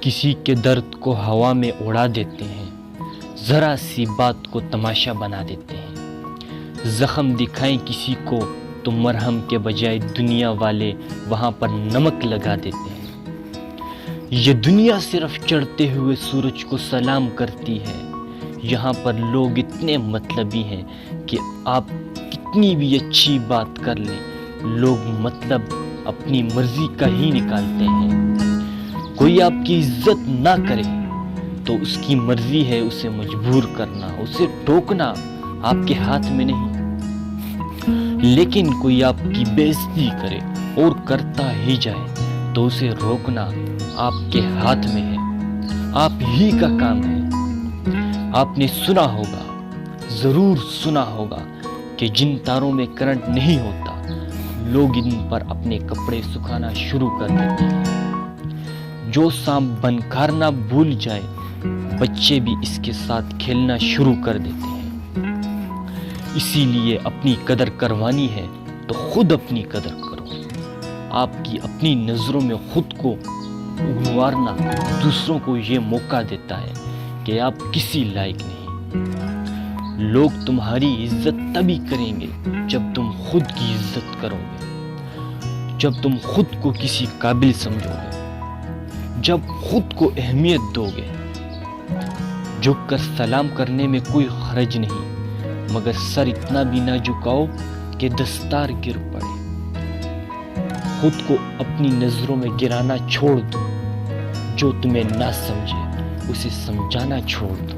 کسی کے درد کو ہوا میں اڑا دیتے ہیں، ذرا سی بات کو تماشا بنا دیتے ہیں۔ زخم دکھائیں کسی کو تو مرہم کے بجائے دنیا والے وہاں پر نمک لگا دیتے ہیں۔ یہ دنیا صرف چڑھتے ہوئے سورج کو سلام کرتی ہے۔ یہاں پر لوگ اتنے مطلبی ہیں کہ آپ کتنی بھی اچھی بات کر لیں، لوگ مطلب اپنی مرضی کا ہی نکالتے ہیں۔ کوئی آپ کی عزت نہ کرے تو اس کی مرضی ہے اسے مجبور کرنا، اسے ٹوکنا آپ کے ہاتھ میں نہیں۔ لیکن کوئی آپ کی بے عزتی کرے اور کرتا ہی جائے تو اسے روکنا آپ کے ہاتھ میں ہے، آپ ہی کا کام ہے۔ آپ نے سنا ہوگا، ضرور سنا ہوگا کہ جن تاروں میں کرنٹ نہیں ہوتا لوگ ان پر اپنے کپڑے سکھانا شروع کر دیتے ہیں۔ جو سانپ بنکھارنا بھول جائے بچے بھی اس کے ساتھ کھیلنا شروع کر دیتے ہیں۔ اسی لیے اپنی قدر کروانی ہے تو خود اپنی قدر کرو۔ آپ کی اپنی نظروں میں خود کو گنوارنا دوسروں کو یہ موقع دیتا ہے کہ آپ کسی لائق نہیں۔ لوگ تمہاری عزت تبھی کریں گے جب تم خود کی عزت کرو گے، جب تم خود کو کسی قابل سمجھو گے، جب خود کو اہمیت دو گے۔ جھک کر سلام کرنے میں کوئی حرج نہیں، مگر سر اتنا بھی نہ جھکاؤ کہ دستار گر پڑے۔ خود کو اپنی نظروں میں گرانا چھوڑ دو، جو تمہیں نہ سمجھے اسے سمجھانا چھوڑ دو۔